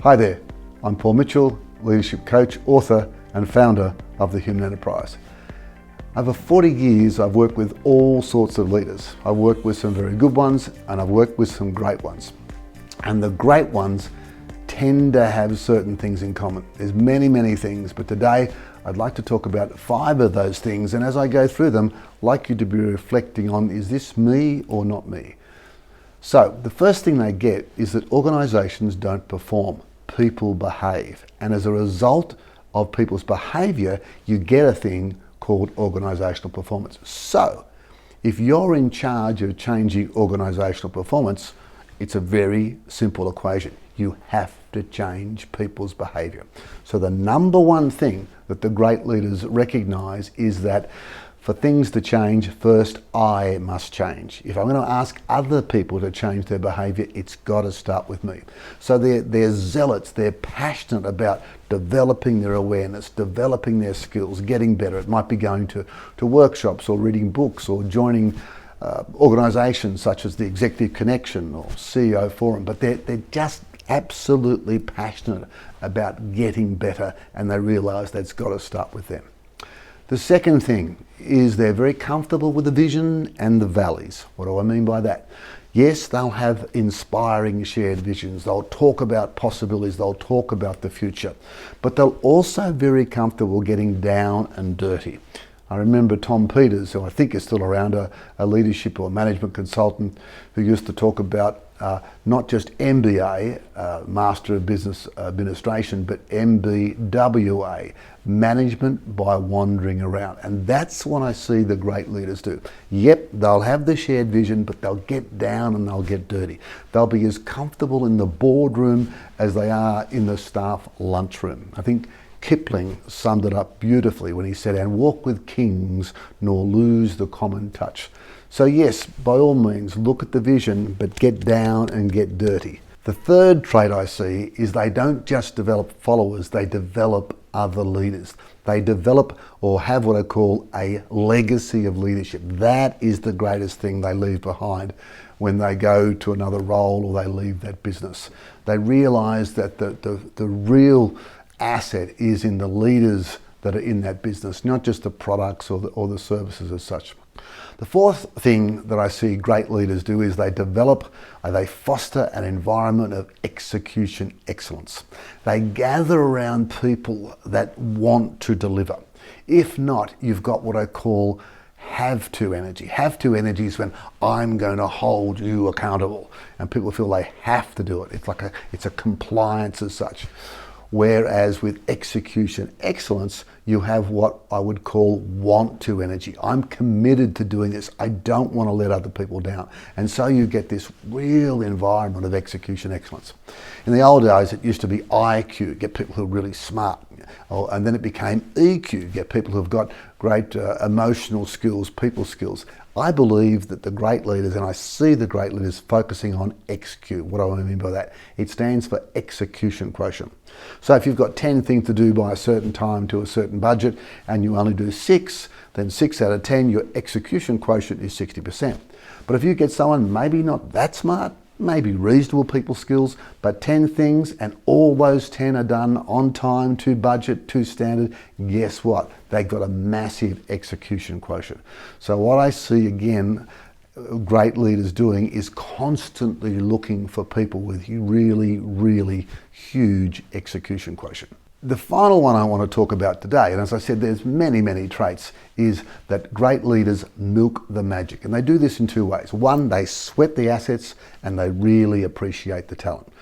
Hi there, I'm Paul Mitchell, leadership coach, author and founder of The Human Enterprise. Over 40 years I've worked with all sorts of leaders. I've worked with some very good ones and I've worked with some great ones. And the great ones tend to have certain things in common. There's many things, but today I'd like to talk about 5 of those things, and as I go through them, I'd like you to be reflecting on, is this me or not me? So the first thing they get is that organisations don't perform, people behave. And as a result of people's behaviour, you get a thing called organisational performance. So if you're in charge of changing organisational performance, it's a very simple equation. You have to change people's behaviour. So the number one thing that the great leaders recognise is that for things to change, first I must change. If I'm going to ask other people to change their behaviour, it's got to start with me. So they're zealots, they're passionate about developing their awareness, developing their skills, getting better. It might be going to workshops or reading books or joining organisations such as the Executive Connection or CEO Forum, but they're just absolutely passionate about getting better, and they realise that's got to start with them. The second thing is they're very comfortable with the vision and the valleys. What do I mean by that? Yes, they'll have inspiring shared visions. They'll talk about possibilities. They'll talk about the future. But they're also very comfortable getting down and dirty. I remember Tom Peters, who I think is still around, a leadership or management consultant, who used to talk about not just MBA, Master of Business Administration, but MBWA, management by wandering around. And that's what I see the great leaders do. Yep, they'll have the shared vision, but they'll get down and they'll get dirty. They'll be as comfortable in the boardroom as they are in the staff lunchroom. I think Kipling summed it up beautifully when he said, "And walk with kings, nor lose the common touch." So yes, by all means, look at the vision, but get down and get dirty. The third trait I see is they don't just develop followers, they develop other leaders. They develop or have what I call a legacy of leadership. That is the greatest thing they leave behind when they go to another role or they leave that business. They realise that the real asset is in the leaders that are in that business, not just the products or the services as such. The fourth thing that I see great leaders do is they foster an environment of execution excellence. They gather around people that want to deliver. If not, you've got what I call have to energy. Have to energy is when I'm going to hold you accountable, and people feel they have to do it. It's a compliance as such. Whereas with execution excellence, you have what I would call want to energy. I'm committed to doing this. I don't want to let other people down. And so you get this real environment of execution excellence. In the old days, it used to be IQ, get people who are really smart. And then it became EQ, get people who've got great emotional skills, people skills. I believe that the great leaders, and I see the great leaders focusing on XQ. What do I mean by that? It stands for execution quotient. So if you've got 10 things to do by a certain time to a certain budget and you only do 6, then 6 out of 10, your execution quotient is 60%. But if you get someone maybe not that smart, maybe reasonable people skills, but 10 things and all those 10 are done on time, to budget, to standard, guess what? They've got a massive execution quotient. So what I see again, great leaders doing is constantly looking for people with really huge execution quotient. The final one I want to talk about today, and as I said, there's many traits, is that great leaders milk the magic. And they do this in 2 ways. One, they sweat the assets and they really appreciate the talent.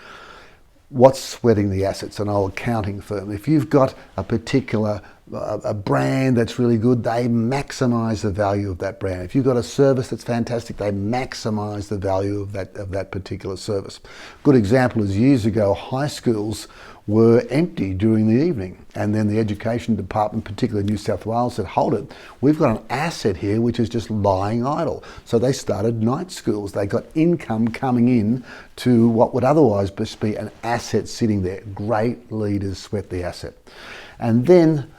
What's sweating the assets? An old accounting firm. If you've got a particular a brand that's really good, they maximize the value of that brand. If you've got a service that's fantastic, they maximize the value of that particular service. Good example is years ago, high schools were empty during the evening, and then the education department, particularly New South Wales, said, hold it, we've got an asset here which is just lying idle. So they started night schools. They got income coming in to what would otherwise just be an asset sitting there. Great leaders sweat the asset. And then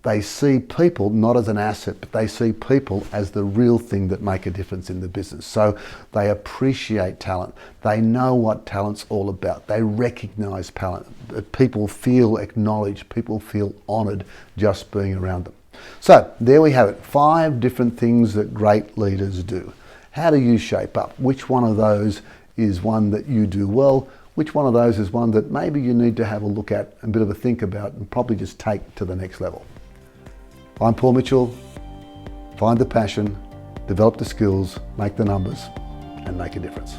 they see people not as an asset, but they see people as the real thing that make a difference in the business. So they appreciate talent. They know what talent's all about. They recognize talent. People feel acknowledged. People feel honored just being around them. So there we have it. 5 different things that great leaders do. How do you shape up? Which one of those is one that you do well? Which one of those is one that maybe you need to have a look at, a bit of a think about, and probably just take to the next level? I'm Paul Mitchell. Find the passion, develop the skills, make the numbers, and make a difference.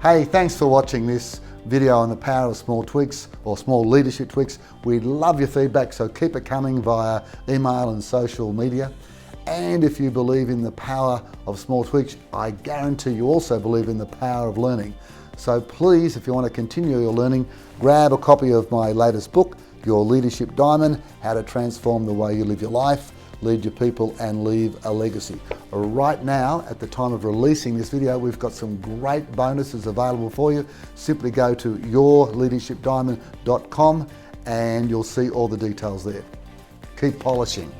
Hey, thanks for watching this video on the power of small tweaks or small leadership tweaks. We'd love your feedback, so keep it coming via email and social media. And if you believe in the power of small tweaks, I guarantee you also believe in the power of learning. So please, if you want to continue your learning, grab a copy of my latest book, Your Leadership Diamond, How to Transform the Way You Live Your Life, Lead Your People and Leave a Legacy. Right now, at the time of releasing this video, we've got some great bonuses available for you. Simply go to yourleadershipdiamond.com and you'll see all the details there. Keep polishing.